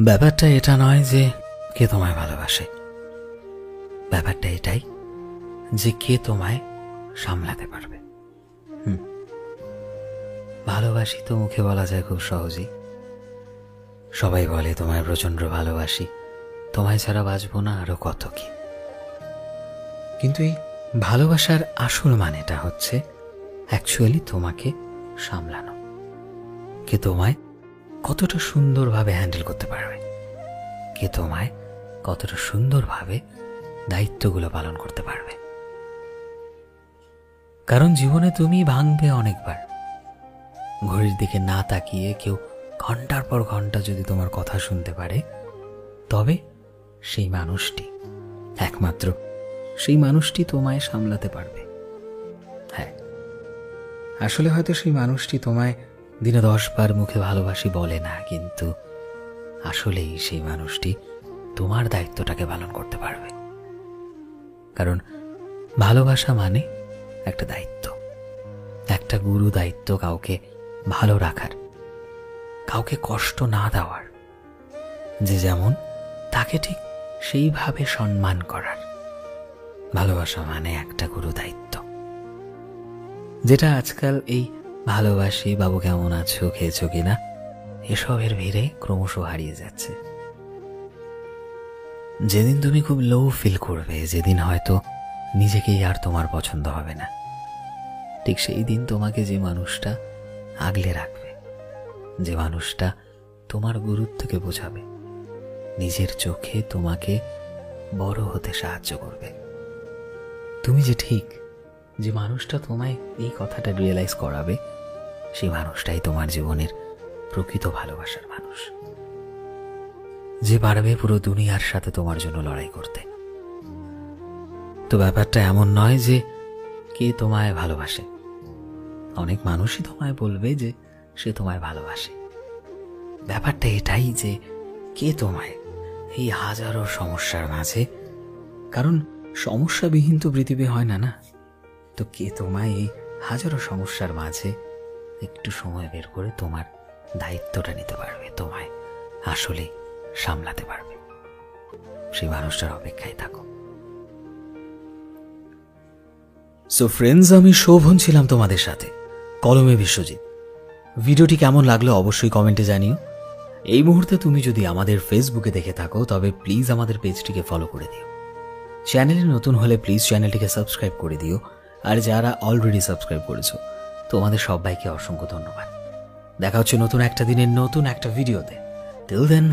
ব্যাপারটা এটা নয় যে কে তোমায় ভালোবাসে, ব্যাপারটা এটাই যে কে তোমায় সামলাতে পারবে। ভালোবাসি তো মুখে বলা যায় খুব সহজেই, সবাই বলে তোমায় প্রচন্ড ভালোবাসি, তোমায় ছাড়া বাঁচবো না, আরো কত কি। কিন্তু এই ভালোবাসার আসল মানেটা হচ্ছে অ্যাকচুয়ালি তোমাকে সামলানো, কে তোমায় কতটা সুন্দরভাবে হ্যান্ডেল করতে পারবে, কে তোমায় কতটা সুন্দরভাবে দায়িত্বগুলো পালন করতে পারবে। কারণ জীবনে তুমি ভাঙবে অনেকবার। ঘড়ির দিকে না তাকিয়ে কেউ ঘন্টার পর ঘন্টা যদি তোমার কথা শুনতে পারে, তবে সেই মানুষটি, একমাত্র সেই মানুষটি তোমায় সামলাতে পারবে। হ্যাঁ, আসলে হয়তো সেই মানুষটি তোমায় দিনে 10 বার মুখে ভালোবাসি বলে না, কিন্তু আসলেই সেই মানুষটি তোমার দায়িত্বটাকে পালন করতে পারবে। কারণ ভালোবাসা মানে একটা দায়িত্ব, একটা গুরু দায়িত্ব, কাউকে ভালো রাখার, কাউকে কষ্ট না দেওয়ার, যে যেমন তাকে ঠিক সেইভাবে সম্মান করার। ভালোবাসা মানে একটা গুরু দায়িত্ব, যেটা আজকাল এই ভালোবাসি, বাবু কেমন আছো, খেয়েছো কিনা, এসবের ভিড়ে ক্রমশ হারিয়ে যাচ্ছে। যেদিন তুমি খুব লো ফিল করবে, যেদিন হয়তো নিজেকেই আর তোমার পছন্দ হবে না, ঠিক সেই দিন তোমাকে যে মানুষটা আগলে রাখবে, যে মানুষটা তোমার গুরুত্বকে বোঝাবে, নিজের চোখে তোমাকে বড় হতে সাহায্য করবে, তুমি যে ঠিক, যে মানুষটা তোমায় এই কথাটা রিয়েলাইজ করাবে, সেই মানুষটাই তোমার জীবনের প্রকৃত ভালোবাসার মানুষ, যে পারবে পুরো দুনিয়ার সাথে তোমার জন্য লড়াই করতে। তো ব্যাপারটা এমন নয় যে কে তোমায় ভালোবাসে, অনেক মানুষই তোমায় বলবে যে সে তোমায় ভালোবাসে। ব্যাপারটা এটাই যে কে তোমায় এই হাজারো সমস্যার মাঝে, কারণ সমস্যাবিহীন তো পৃথিবী হয় না, না তো কে তোমায় এই হাজারো সমস্যার মাঝে একটু সময় বের করে তোমার দায়িত্বটা নিতে পারবে, তোমায় আসলে সামলাতে পারবে, সেই মানুষটার অপেক্ষায় থাকো। সো ফ্রেন্ডস, আমি শোভন ছিলাম তোমাদের সাথে, কলমে বিশ্বজিৎ। ভিডিওটি কেমন লাগলো অবশ্যই কমেন্টে জানিও। এই মুহূর্তে তুমি যদি আমাদের ফেসবুকে দেখে থাকো, তবে প্লিজ আমাদের পেজটিকে ফলো করে দিও। চ্যানেলে নতুন হলে প্লিজ চ্যানেলটিকে সাবস্ক্রাইব করে দিও, আর যারা অলরেডি সাবস্ক্রাইব করেছো তোমাদের সবাইকে অসংখ্য ধন্যবাদ। দেখা হচ্ছে নতুন একটা দিনের নতুন একটা ভিডিওতে। Till then